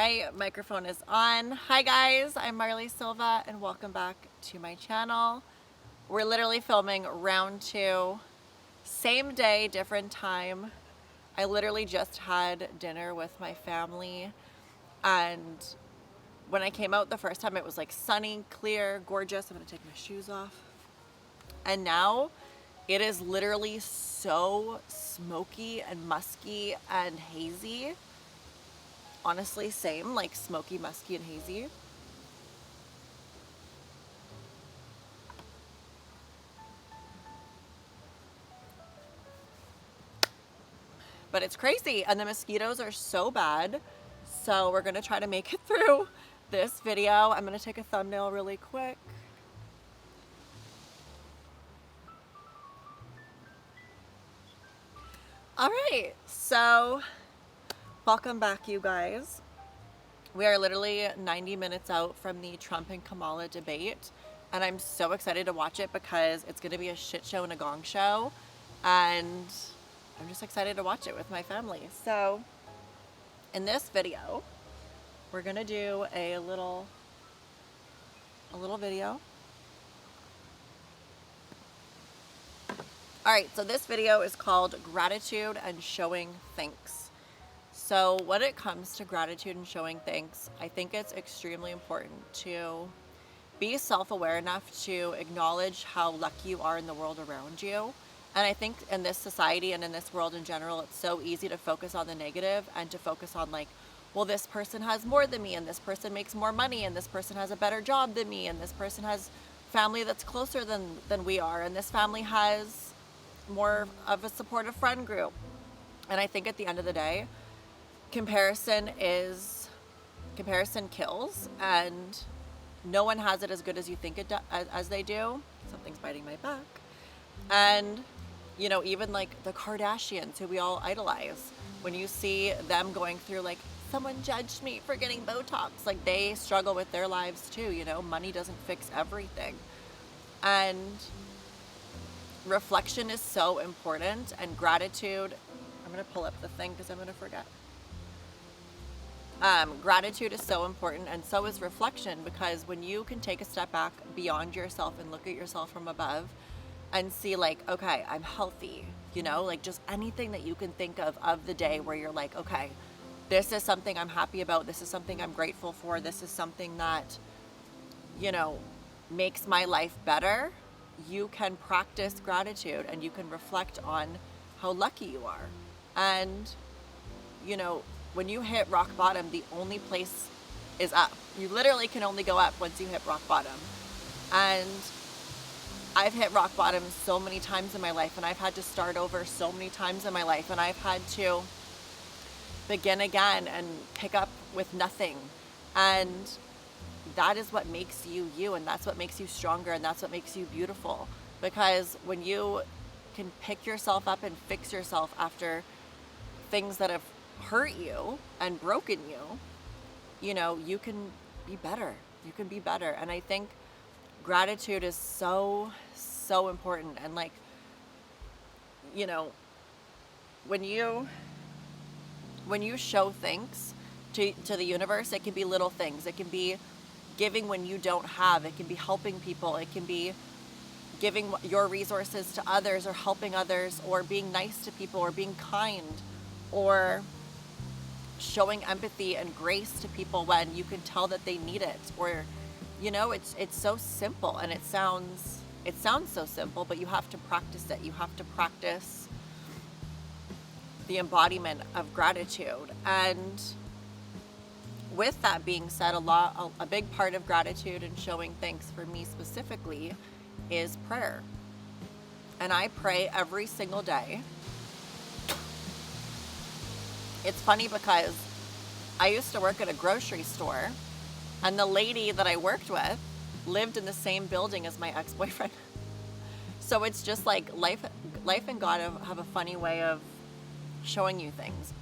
My microphone is on. Hi guys, I'm Marley Silva and welcome back to my channel. We're literally filming round 2, same day, different time. I literally just had dinner with my family, and when I came out the first time it was like sunny, clear, gorgeous. I'm gonna take my shoes off. And now it is literally so smoky and musky and hazy. Honestly, same, like smoky, musky, and hazy. But it's crazy, and the mosquitoes are so bad. So we're gonna try to make it through this video. I'm gonna take a thumbnail really quick. All right, so welcome back, you guys. We are literally 90 minutes out from the Trump and Kamala debate, and I'm so excited to watch it because it's going to be a shit show and a gong show, and I'm just excited to watch it with my family. So in this video, we're going to do a little video. All right, so this video is called Gratitude and Showing Thanks. So when it comes to gratitude and showing thanks, I think it's extremely important to be self-aware enough to acknowledge how lucky you are in the world around you. And I think in this society and in this world in general, it's so easy to focus on the negative and to focus on like, well, this person has more than me, and this person makes more money, and this person has a better job than me, and this person has family that's closer than we are, and this family has more of a supportive friend group. And I think at the end of the day, comparison kills, and no one has it as good as you think it as they do. Something's biting my back. And you know, even like the Kardashians, who we all idolize, when you see them going through like, someone judged me for getting Botox, like they struggle with their lives too. You know, money doesn't fix everything, and reflection is so important. And gratitude, I'm gonna pull up the thing because I'm gonna forget. Gratitude is so important, and so is reflection, because when you can take a step back beyond yourself and look at yourself from above and see like, okay, I'm healthy, you know, like just anything that you can think of the day where you're like, okay, this is something I'm happy about, this is something I'm grateful for, this is something that, you know, makes my life better. You can practice gratitude and you can reflect on how lucky you are. And you know, when you hit rock bottom, the only place is up. You literally can only go up once you hit rock bottom. And I've hit rock bottom so many times in my life, and I've had to start over so many times in my life, and I've had to begin again and pick up with nothing. And that is what makes you you, and that's what makes you stronger, and that's what makes you beautiful. Because when you can pick yourself up and fix yourself after things that have hurt you and broken you, you know, you can be better. You can be better. And I think gratitude is so important. And like, you know, when you show thanks to the universe, it can be little things. It can be giving when you don't have. It can be helping people. It can be giving your resources to others, or helping others, or being nice to people, or being kind, or showing empathy and grace to people when you can tell that they need it. Or, you know, it's so simple, and it sounds so simple, but you have to practice it. You have to practice the embodiment of gratitude. And with that being said, a big part of gratitude and showing thanks for me specifically is prayer. And I pray every single day. It's funny because I used to work at a grocery store, and the lady that I worked with lived in the same building as my ex-boyfriend. So it's just like life and God have a funny way of showing you things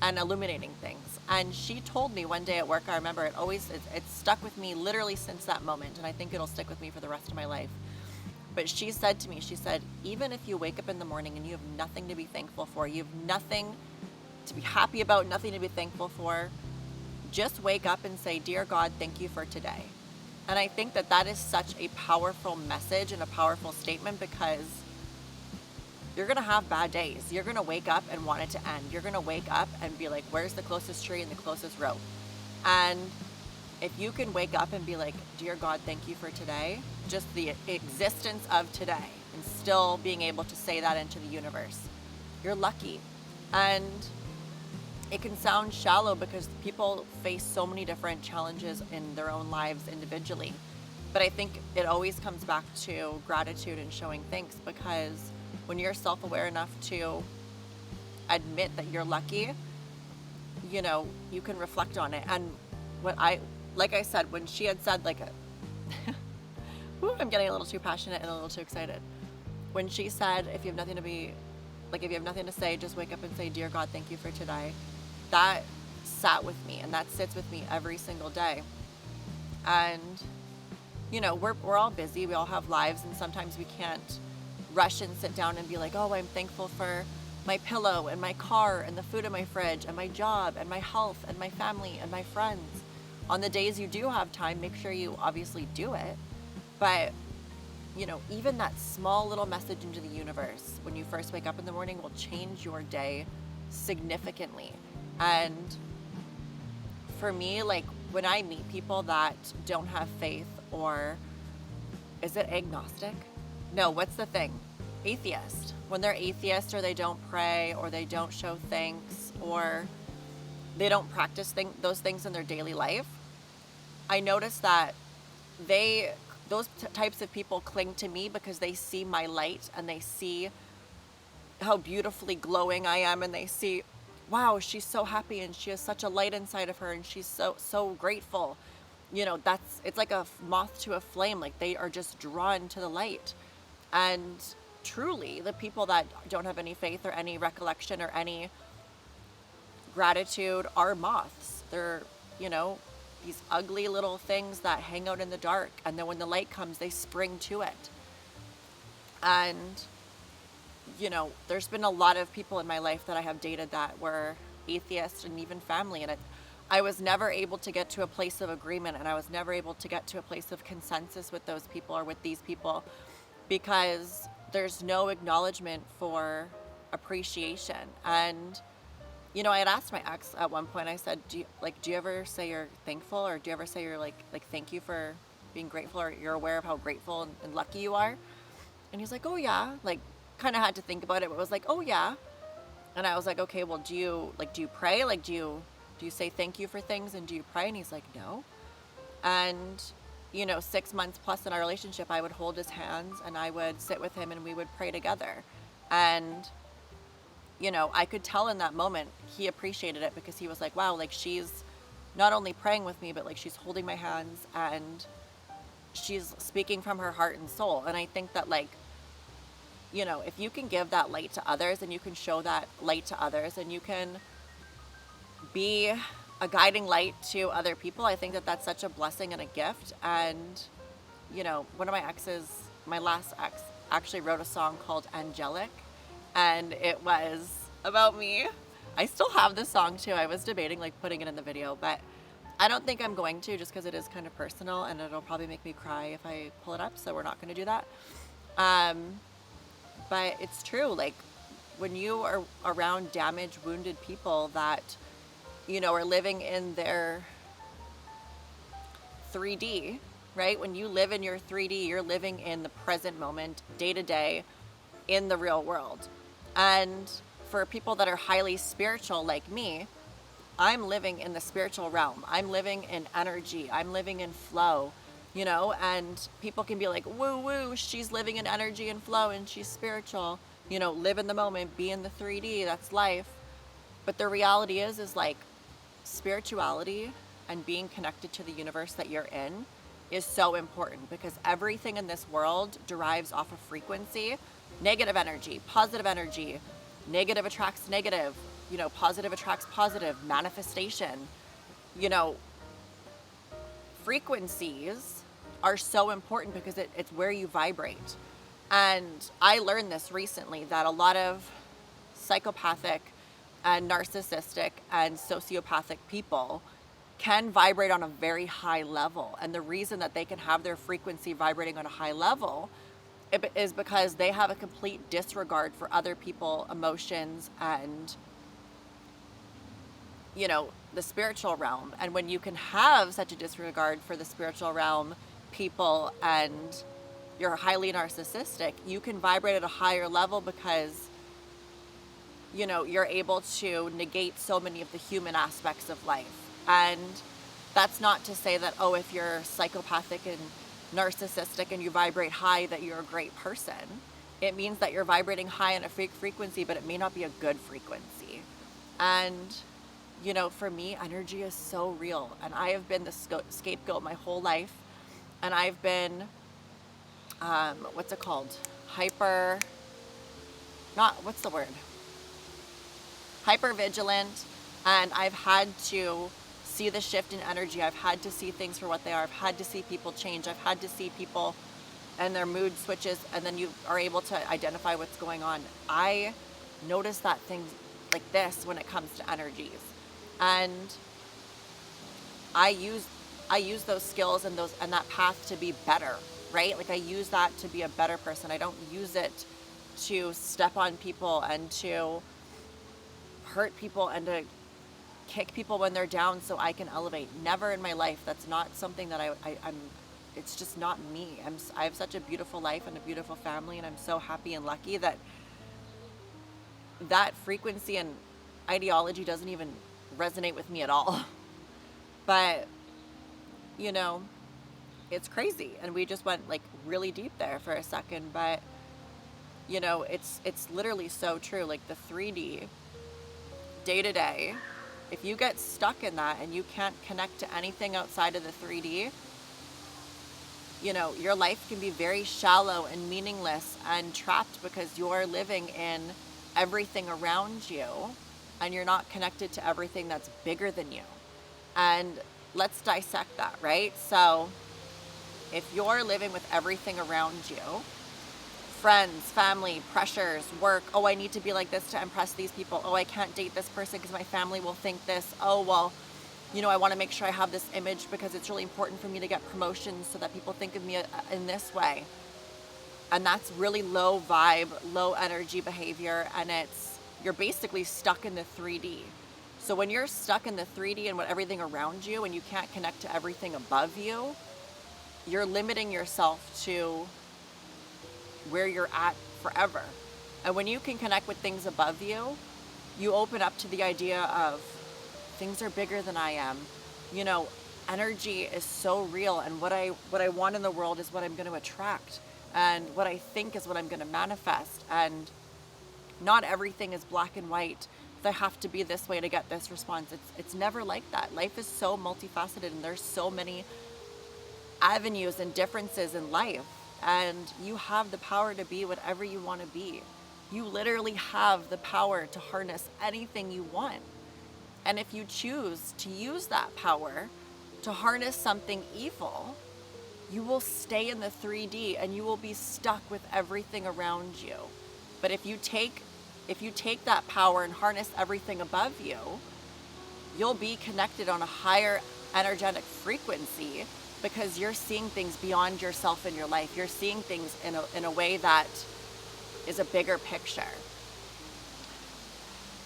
and illuminating things. And she told me one day at work, I remember it's stuck with me literally since that moment, and I think it'll stick with me for the rest of my life. But she said to me, she said, even if you wake up in the morning and you have nothing to be thankful for, you have nothing to be happy about, nothing to be thankful for, just wake up and say, dear God, thank you for today. And I think that that is such a powerful message and a powerful statement, because you're going to have bad days. You're going to wake up and want it to end. You're going to wake up and be like, where's the closest tree and the closest rope? And if you can wake up and be like, dear God, thank you for today, just the existence of today, and still being able to say that into the universe, you're lucky. And it can sound shallow because people face so many different challenges in their own lives individually. But I think it always comes back to gratitude and showing thanks, because when you're self-aware enough to admit that you're lucky, you know, you can reflect on it. And like I said, when she had said I'm getting a little too passionate and a little too excited. When she said, if you have nothing to say, just wake up and say, dear God, thank you for today. That sat with me, and that sits with me every single day. And, you know, we're all busy. We all have lives, and sometimes we can't rush and sit down and be like, oh, I'm thankful for my pillow and my car and the food in my fridge and my job and my health and my family and my friends. On the days you do have time, make sure you obviously do it. But, you know, even that small little message into the universe when you first wake up in the morning will change your day significantly. And for me, like, when I meet people that don't have faith, or is it agnostic? No, what's the thing? Atheist. When they're atheist, or they don't pray, or they don't show thanks, or they don't practice those things in their daily life, I notice that those types of people cling to me because they see my light, and they see how beautifully glowing I am, and they see, wow, she's so happy, and she has such a light inside of her, and she's so grateful. You know, it's like a moth to a flame. Like, they are just drawn to the light. And truly, the people that don't have any faith or any recollection or any gratitude are moths. They're, you know, these ugly little things that hang out in the dark, and then when the light comes, they spring to it. And, you know, there's been a lot of people in my life that I have dated that were atheists, and even family, and I was never able to get to a place of agreement, and I was never able to get to a place of consensus with those people, or with these people, because there's no acknowledgement for appreciation. And, you know, I had asked my ex at one point, I said, do you ever say you're thankful, or do you ever say you're like thank you for being grateful, or you're aware of how grateful and lucky you are? And he's like, oh yeah, like, kind of had to think about it, but was like, oh yeah. And I was like, okay, well, do you pray? Like, do you say thank you for things, and do you pray? And he's like, no. And, you know, 6 months plus in our relationship, I would hold his hands, and I would sit with him, and we would pray together. And, you know, I could tell in that moment he appreciated it, because he was like, wow, like, she's not only praying with me, but like, she's holding my hands, and she's speaking from her heart and soul. And I think that, like, you know, if you can give that light to others, and you can show that light to others, and you can be a guiding light to other people, I think that that's such a blessing and a gift. And, you know, one of my exes, my last ex, actually wrote a song called Angelic, and it was about me. I still have this song too. I was debating like putting it in the video, but I don't think I'm going to, just because it is kind of personal, and it'll probably make me cry if I pull it up, so we're not going to do that. But it's true, like, when you are around damaged, wounded people that, you know, are living in their 3D, right? When you live in your 3D, you're living in the present moment, day to day, in the real world. And for people that are highly spiritual like me, I'm living in the spiritual realm. I'm living in energy. I'm living in flow, you know, and people can be like, woo woo, she's living in energy and flow, and she's spiritual, you know, live in the moment, be in the 3D, that's life. But the reality is like, spirituality and being connected to the universe that you're in is so important, because everything in this world derives off of frequency. Negative energy, positive energy, negative attracts negative, you know, positive attracts positive, manifestation, you know, frequencies are so important, because it's where you vibrate. And I learned this recently, that a lot of psychopathic and narcissistic and sociopathic people can vibrate on a very high level. And the reason that they can have their frequency vibrating on a high level is because they have a complete disregard for other people, emotions, and, you know, the spiritual realm. And when you can have such a disregard for the spiritual realm, people, and you're highly narcissistic, you can vibrate at a higher level because, you know, you're able to negate so many of the human aspects of life. And that's not to say that, oh, if you're psychopathic and narcissistic and you vibrate high, that you're a great person. It means that you're vibrating high in a frequency, but it may not be a good frequency. And, you know, for me, energy is so real. And I have been the scapegoat my whole life. And I've been, what's it called? Hyper vigilant. And I've had to see the shift in energy. I've had to see things for what they are. I've had to see people change. I've had to see people and their mood switches, and then you are able to identify what's going on. I notice that things like this when it comes to energies. And I use those skills and that path to be better, right? Like I use that to be a better person. I don't use it to step on people and to hurt people and to kick people when they're down so I can elevate. Never in my life. That's not something that I'm it's just not me. I have such a beautiful life and a beautiful family, and I'm so happy and lucky that that frequency and ideology doesn't even resonate with me at all. But, you know, it's crazy. And we just went like really deep there for a second, but you know, it's literally so true. Like the 3D day to day, if you get stuck in that and you can't connect to anything outside of the 3D, you know, your life can be very shallow and meaningless and trapped because you're living in everything around you and you're not connected to everything that's bigger than you. And let's dissect that, right? So if you're living with everything around you, friends, family, pressures, work, oh, I need to be like this to impress these people. Oh, I can't date this person because my family will think this. Oh, well, you know, I want to make sure I have this image because it's really important for me to get promotions so that people think of me in this way. And that's really low vibe, low energy behavior. And you're basically stuck in the 3D. So when you're stuck in the 3D and with everything around you and you can't connect to everything above you, you're limiting yourself to where you're at forever. And when you can connect with things above you, you open up to the idea of things are bigger than I am. You know, energy is so real, and what I want in the world is what I'm going to attract, and what I think is what I'm going to manifest. And not everything is black and white. I have to be this way to get this response. It's never like that. Life is so multifaceted, and there's so many avenues and differences in life. And you have the power to be whatever you want to be. You literally have the power to harness anything you want. And if you choose to use that power to harness something evil, you will stay in the 3D and you will be stuck with everything around you. But if you take that power and harness everything above you, you'll be connected on a higher energetic frequency, because you're seeing things beyond yourself in your life. You're seeing things in a way that is a bigger picture.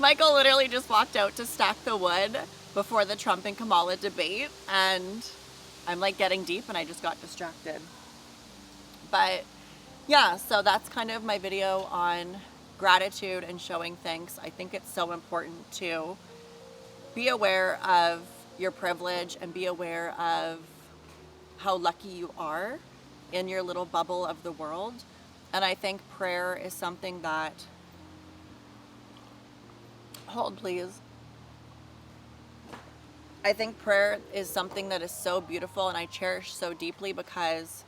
Michael literally just walked out to stack the wood before the Trump and Kamala debate, and I'm like getting deep and I just got distracted. But yeah, so that's kind of my video on gratitude and showing thanks. I think it's so important to be aware of your privilege and be aware of how lucky you are in your little bubble of the world. And I think prayer is something that, hold please. I think prayer is something that is so beautiful and I cherish so deeply, because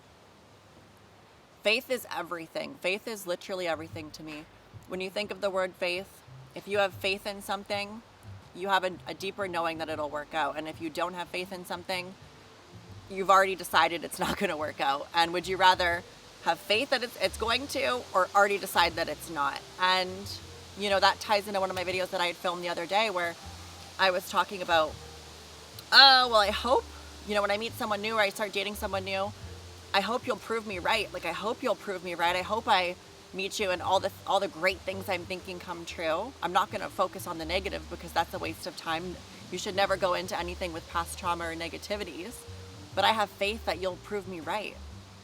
faith is everything. Faith is literally everything to me. When you think of the word faith, if you have faith in something, you have a deeper knowing that it'll work out. And if you don't have faith in something, you've already decided it's not going to work out. And would you rather have faith that it's going to, or already decide that it's not? And, you know, that ties into one of my videos that I had filmed the other day, where I was talking about Well, I hope, you know, when I meet someone new or I start dating someone new, I hope you'll prove me right. Like, I hope you'll prove me right. I hope I meet you and all the great things I'm thinking come true. I'm not going to focus on the negative because that's a waste of time. You should never go into anything with past trauma or negativities. But I have faith that you'll prove me right.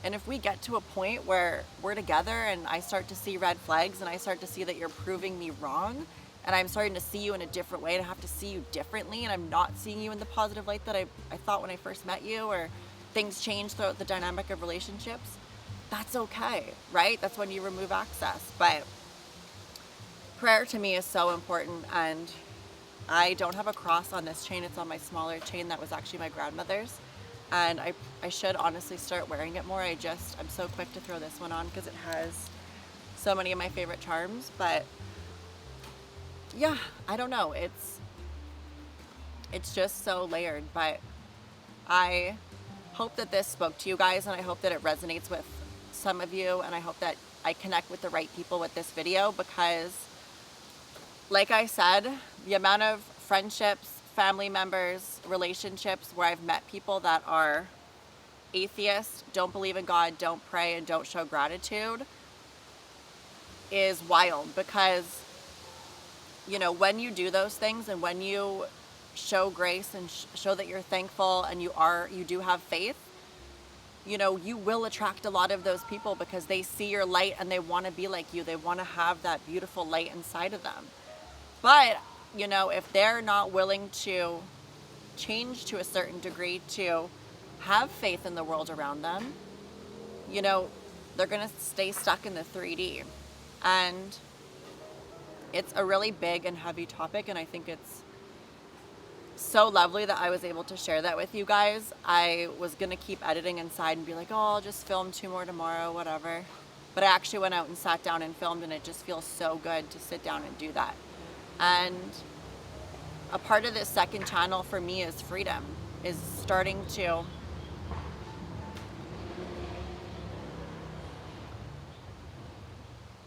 And if we get to a point where we're together and I start to see red flags and I start to see that you're proving me wrong, and I'm starting to see you in a different way and I have to see you differently, and I'm not seeing you in the positive light that I thought when I first met you, or things change throughout the dynamic of relationships, that's okay, right? That's when you remove access. But prayer to me is so important, and I don't have a cross on this chain. It's on my smaller chain that was actually my grandmother's. And I should honestly start wearing it more. I'm so quick to throw this one on because it has so many of my favorite charms. But yeah, I don't know. It's just so layered. But I hope that this spoke to you guys, and I hope that it resonates with some of you, and I hope that I connect with the right people with this video, because like I said, the amount of friendships, family members, relationships where I've met people that are atheists, don't believe in God, don't pray, and don't show gratitude is wild. Because, you know, when you do those things and when you show grace and show that you're thankful and you do have faith, you know, you will attract a lot of those people because they see your light and they want to be like you. They want to have that beautiful light inside of them. But you know, if they're not willing to change to a certain degree to have faith in the world around them, you know, they're going to stay stuck in the 3D. And it's a really big and heavy topic, and I think it's so lovely that I was able to share that with you guys. I was going to keep editing inside and be like, oh, I'll just film 2 more tomorrow, whatever. But I actually went out and sat down and filmed, and it just feels so good to sit down and do that. And a part of this second channel for me is freedom, is starting to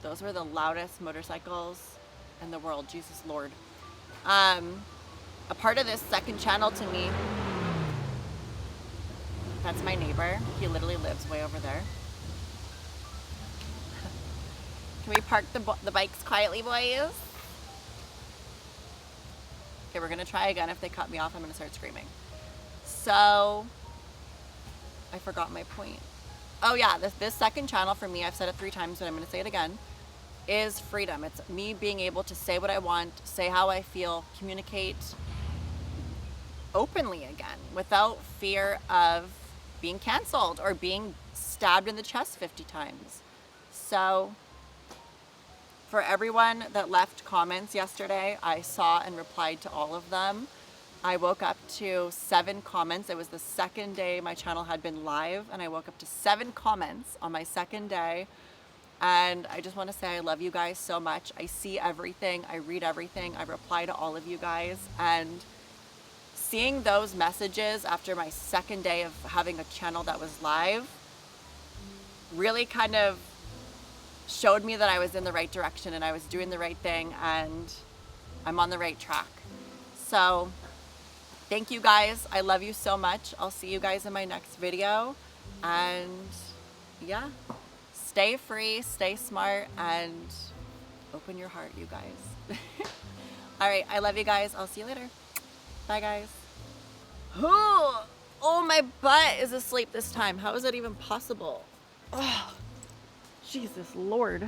those were the loudest motorcycles in the world, Jesus Lord. A part of this second channel to me, that's my neighbor. He literally lives way over there. Can we park the bikes quietly, boys? Okay, we're gonna try again. If they cut me off, I'm gonna start screaming. So, I forgot my point. Oh yeah, this second channel for me, I've said it 3 times, but I'm gonna say it again, is freedom. It's me being able to say what I want, say how I feel, communicate openly again, without fear of being canceled or being stabbed in the chest 50 times. So, for everyone that left comments yesterday, I saw and replied to all of them. I woke up to 7 comments. It was the second day my channel had been live, and I woke up to 7 comments on my second day. And I just want to say I love you guys so much. I see everything, I read everything, I reply to all of you guys. And seeing those messages after my second day of having a channel that was live really kind of showed me that I was in the right direction and I was doing the right thing and I'm on the right track. So thank you guys. I love you so much. I'll see you guys in my next video. And yeah, stay free, stay smart, and open your heart, you guys. All right, I love you guys. I'll see you later. Bye, guys. Oh, my butt is asleep this time. How is that even possible? Oh, Jesus Lord.